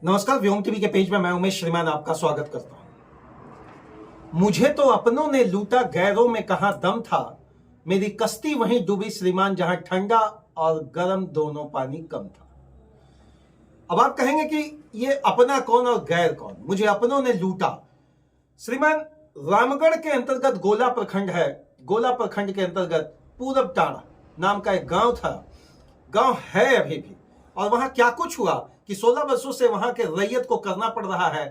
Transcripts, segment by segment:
नमस्कार, व्योम टीवी के पेज में मैं उमेश श्रीमान आपका स्वागत करता हूं। मुझे तो अपनों ने लूटा, गैरों में कहां दम था। मेरी कश्ती वहीं डूबी श्रीमान, जहां ठंडा और गर्म दोनों पानी कम था। अब आप कहेंगे कि ये अपना कौन और गैर कौन। मुझे अपनों ने लूटा श्रीमान, रामगढ़ के अंतर्गत गोला प्रखंड है। गोला प्रखंड के अंतर्गत पूरब टाड़ा नाम का एक गांव था, गांव है अभी भी। और वहां क्या कुछ हुआ कि 16 वर्षों से वहां के रैयत को करना पड़ रहा है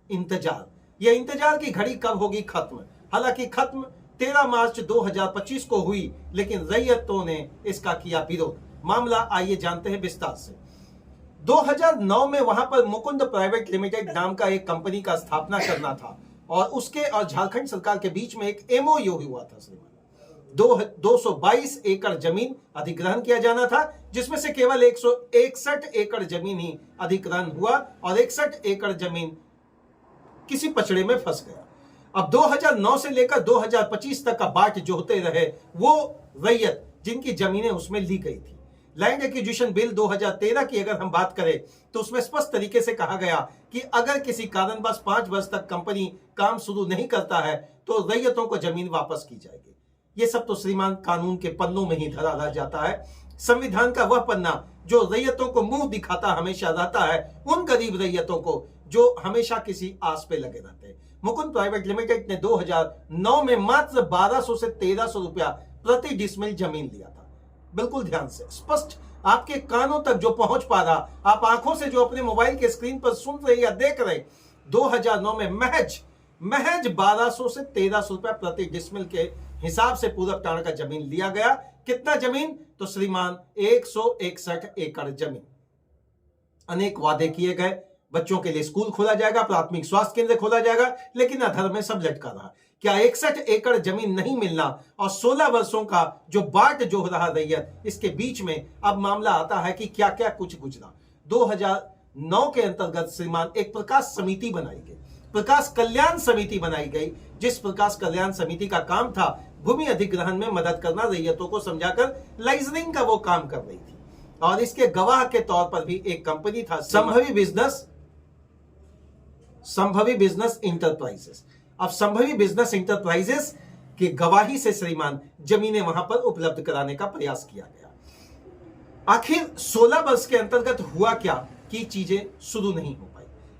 इंतजार। यह इंतजार की घड़ी कब होगी खत्म। हालांकि खत्म 13 मार्च 2025 को हुई, लेकिन रैयतों ने इसका किया विरोध। मामला आइए जानते हैं विस्तार से। 2009 में वहां पर मुकुंद प्राइवेट लिमिटेड नाम का एक कंपनी का स्थापना करना था और उसके और झारखंड सरकार के बीच में एक एमओयू हुआ था। 222 एकड़ जमीन अधिग्रहण किया जाना था, जिसमें से केवल 161 एकड़ जमीन ही अधिग्रहण हुआ और 61 एकड़ जमीन किसी पचड़े में फंस गया। अब 2009 से लेकर 2025 तक का बाट जो होते रहे, वो रैयत जिनकी जमीनें उसमें ली गई थी। लैंड एक्विजिशन बिल 2013 की अगर हम बात करें तो उसमें स्पष्ट तरीके से कहा गया कि अगर किसी कारणवश 5 वर्ष तक कंपनी काम शुरू नहीं करता है तो रैयतों को जमीन वापस की जाएगी। ये सब तो श्रीमान कानून के पन्नों में ही धरा रह जाता है। संविधान का वह पन्ना जो रैयतों को मुंह दिखाता हमेशा रहता है, उन गरीब रैयतों को जो हमेशा किसी आस पे लगे रहते हैं। मुकुंद प्राइवेट लिमिटेड ने 2009 में मात्र 1200 से 1300 रुपया प्रति डिसमिल जमीन लिया था। बिल्कुल ध्यान से, स्पष्ट आपके कानों तक जो पहुंच पा रहा, आप आंखों से जो अपने मोबाइल के स्क्रीन पर सुन रहे या देख रहे, 2009 में महज 1200 से 1300 रुपया प्रति डिसमिल के हिसाब से पूरब टाड़ा का जमीन लिया गया। कितना जमीन? तो श्रीमान 161 एकड़ जमीन। अनेक वादे किए गए, बच्चों के लिए स्कूल खोला जाएगा, प्राथमिक स्वास्थ्य केंद्र खोला जाएगा, लेकिन अधर में सब लटका रहा। क्या 61 एकड़ जमीन नहीं मिलना और 16 वर्षों का जो बाट जो रहा रैयत, इसके बीच में अब मामला आता है कि क्या क्या कुछ गुजरा। 2009 के अंतर्गत श्रीमान एक प्रकाश समिति बनाई गई, प्रकाश कल्याण समिति बनाई गई, जिस प्रकाश कल्याण समिति का काम था भूमि अधिग्रहण में मदद करना, रैयतों को समझाकर लाइजनिंग का वो काम कर रही थी। और इसके गवाह के तौर पर भी एक कंपनी था, संभवी बिजनेस इंटरप्राइजेस। अब संभवी बिजनेस इंटरप्राइजेस की गवाही से श्रीमान जमीनें वहां पर उपलब्ध कराने का प्रयास किया गया। आखिर 16 वर्ष के अंतर्गत हुआ क्या कि चीजें शुरू नहीं हो पाई।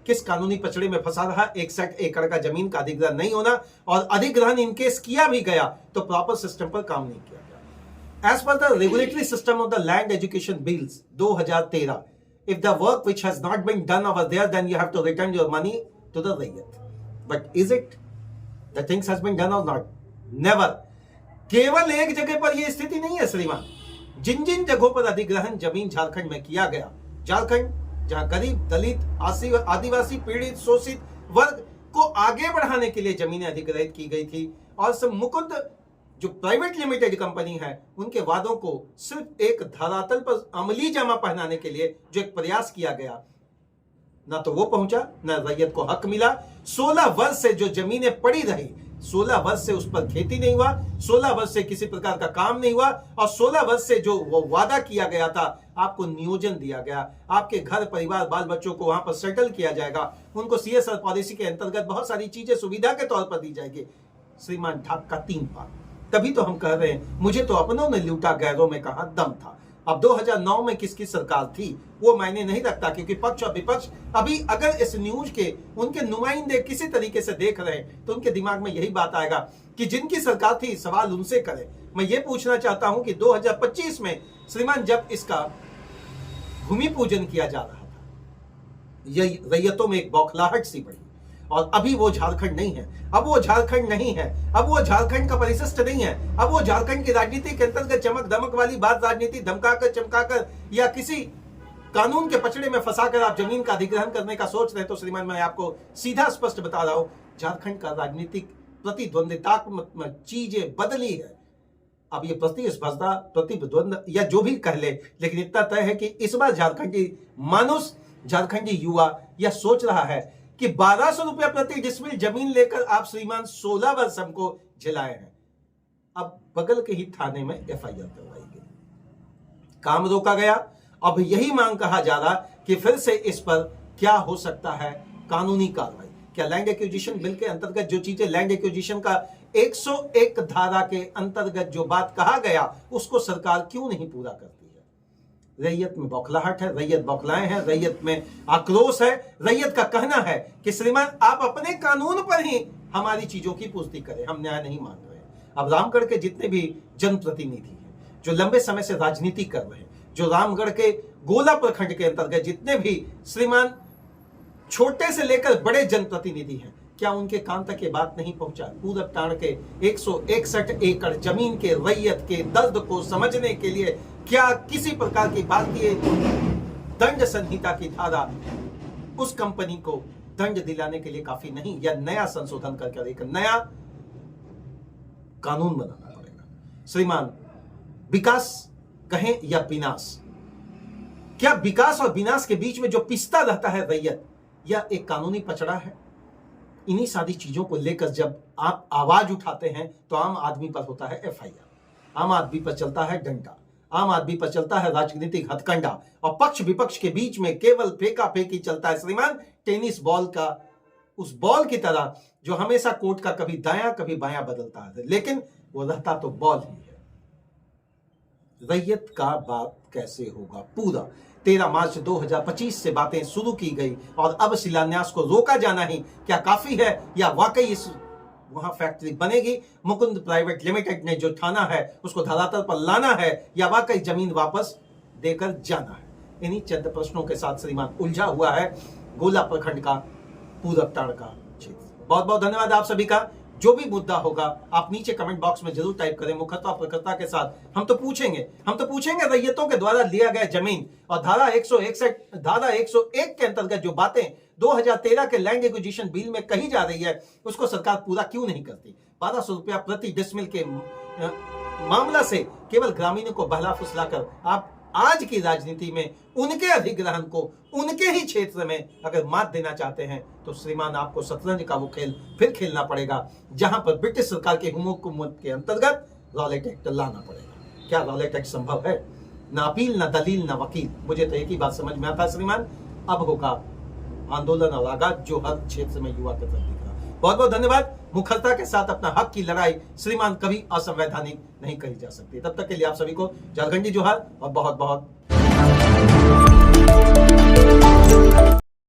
किस कानूनी पचड़े में फंसा रहा? 61 एकड़ का जमीन का अधिग्रहण नहीं होना, और अधिग्रहण इनकेस किया भी गया तो प्रॉपर सिस्टम पर काम नहीं किया गया। As per the regulatory system of the land education bills 2013, if the work which has not been done over there, then you have to return your money to the rayat. But is it the things has been done or not? Never. केवल एक जगह पर यह स्थिति नहीं है श्रीमान। जिन जिन जगहों पर अधिग्रहण जमीन झारखंड में किया गया, झारखंड जहां गरीब, दलित, आदिवासी, पीड़ित, शोषित वर्ग को आगे बढ़ाने के लिए जमीनें अधिग्रहित की गई थी, और सब मुकुंद जो प्राइवेट लिमिटेड कंपनी है, उनके वादों को सिर्फ एक धरातल पर अमली जामा पहनाने के लिए जो एक प्रयास किया गया, ना तो वो पहुंचा, ना रैयत को हक मिला। 16 वर्ष से जो जमीनें पड़ी रही, 16 वर्ष से उस पर खेती नहीं हुआ, 16 वर्ष से किसी प्रकार का काम नहीं हुआ, और 16 वर्ष से जो वो वादा किया गया था, आपको नियोजन दिया गया, आपके घर परिवार बाल बच्चों को वहां पर सेटल किया जाएगा, उनको सीएसआर पॉलिसी के अंतर्गत बहुत सारी चीजें सुविधा के तौर पर दी जाएगी। श्रीमान ढाक का 3 पार। तभी तो हम कह रहे हैं, मुझे तो अपनों ने लूटा, गैरों में कहां दम था। अब 2009 में किसकी सरकार थी वो मायने नहीं रखता, क्योंकि पक्ष और विपक्ष अभी अगर इस न्यूज के उनके नुमाइंदे किसी तरीके से देख रहे हैं तो उनके दिमाग में यही बात आएगा कि जिनकी सरकार थी सवाल उनसे करें। मैं ये पूछना चाहता हूं कि 2025 में श्रीमान जब इसका भूमि पूजन किया जा रहा था, यही रैयतों में एक बौखलाहट सी बढ़ी, और अभी वो झारखंड नहीं है। अब वो झारखंड नहीं है, अब वो झारखंड का परिशिष्ट नहीं है। अब वो झारखंड की राजनीति के अंतर्गत चमक दमक वाली बात, राजनीति धमकाकर चमकाकर या किसी कानून के पचड़े में फंसाकर आप जमीन का अधिग्रहण करने का सोच रहे, तो श्रीमान मैं आपको सीधा स्पष्ट बता रहा हूं, झारखंड का राजनीतिक प्रतिद्वंदितात्मक चीजें बदली है। अब ये प्रतिस्पर्धा, प्रतिद्वंद या जो भी कह ले, लेकिन इतना तय है कि इस बार झारखंडी मानुष, झारखंडी युवा यह सोच रहा है कि 1200 रुपया प्रति डिसमिल जमीन लेकर आप श्रीमान 16 वर्ष हमको झेलाए हैं। अब बगल के ही थाने में एफआईआर करवाई गई, काम रोका गया। अब यही मांग कहा जा रहा कि फिर से इस पर क्या हो सकता है कानूनी कार्रवाई? क्या लैंड एक्विजिशन बिल के अंतर्गत जो चीजें लैंड एक्विजिशन का 101 धारा के अंतर्गत जो बात कहा गया उसको सरकार क्यों नहीं पूरा करती है? रैयत में बौखलाहट है, रैयत बौखलाए हैं, रैयत में आक्रोश है। रैयत का कहना है कि श्रीमान आप अपने कानून पर ही हमारी चीजों की पूर्ति करें, हम न्याय नहीं मान रहे। अब रामगढ़ के जितने भी जनप्रतिनिधि हैं जो लंबे समय से राजनीति कर रहे हैं, जो रामगढ़ के गोला प्रखंड के अंतर्गत जितने भी श्रीमान छोटे से लेकर बड़े जनप्रतिनिधि हैं, क्या उनके कान तक ये बात नहीं पहुंचा? पूरब टांड़ के 161 एकड़ जमीन के रैयत के दर्द को समझने के लिए क्या किसी प्रकार की भारतीय दंड संहिता की धारा उस कंपनी को दंड दिलाने के लिए काफी नहीं, या नया संशोधन करके एक नया कानून बनाना पड़ेगा? श्रीमान, विकास कहें या विनाश, क्या विकास और विनाश के बीच में जो पिसता रहता है रैयत, यह एक कानूनी पचड़ा है? इन्हीं सारी चीजों को लेकर जब आप आवाज उठाते हैं तो आम आदमी पर होता है एफआईआर, आम आदमी पर चलता है डंडा, आम आदमी पर चलता है राजनीतिक हथकंडा, और पक्ष विपक्ष के बीच में केवल फेंका फेंकी चलता है श्रीमान, टेनिस बॉल का उस बॉल की तरह जो हमेशा कोर्ट का कभी दायां कभी बायां बदलता है, लेकिन वो रहता तो बॉल ही है। रैयत का बात कैसे होगा पूरा? 13 मार्च 2025 से बातें शुरू की गई और अब शिलान्यास को रोका जाना ही क्या काफी है, या वाकई इस वहां फैक्ट्री बनेगी? मुकुंद प्राइवेट लिमिटेड ने जो ठाना है उसको धरातल पर लाना है, या वाकई जमीन वापस देकर जाना है? इन्हीं चंद प्रश्नों के साथ श्रीमान उलझा हुआ है गोला प्रखंड का पूरब टांड़ का क्षेत्र। बहुत बहुत धन्यवाद आप सभी का। जो भी मुद्दा होगा आप नीचे कमेंट बॉक्स में जरूर टाइप करें। मुखरता प्रखरता के साथ हम तो पूछेंगे रैयतों के द्वारा लिया गया जमीन और धारा 101 के अंतर्गत जो बातें 2013 के लैंड एक्विजिशन बिल में कही जा रही है उसको सरकार पूरा क्यों नहीं करती? 1200 रुपया प्रति डिसमिल के मामला से केवल ग्रामीणों को बहला फुसलाकर आप आज की राजनीति में उनके अधिग्रहण को उनके ही क्षेत्र में अगर मात देना चाहते हैं तो श्रीमान आपको शतरंज का वो खेल फिर खेलना पड़ेगा, जहां पर ब्रिटिश सरकार के हुकूमत के अंतर्गत रॉलेट एक्ट लाना पड़ेगा। क्या रॉलेट एक्ट संभव है? ना अपील, ना दलील, ना वकील। मुझे तो एक ही बात समझ में आता है श्रीमान, अब होगा आंदोलन और आगाज जो हर क्षेत्र में युवा के प्रति। बहुत बहुत धन्यवाद। मुखरता के साथ अपना हक की लड़ाई श्रीमान कभी असंवैधानिक नहीं कही जा सकती। तब तक के लिए आप सभी को झारखंडी जोहार और बहुत बहुत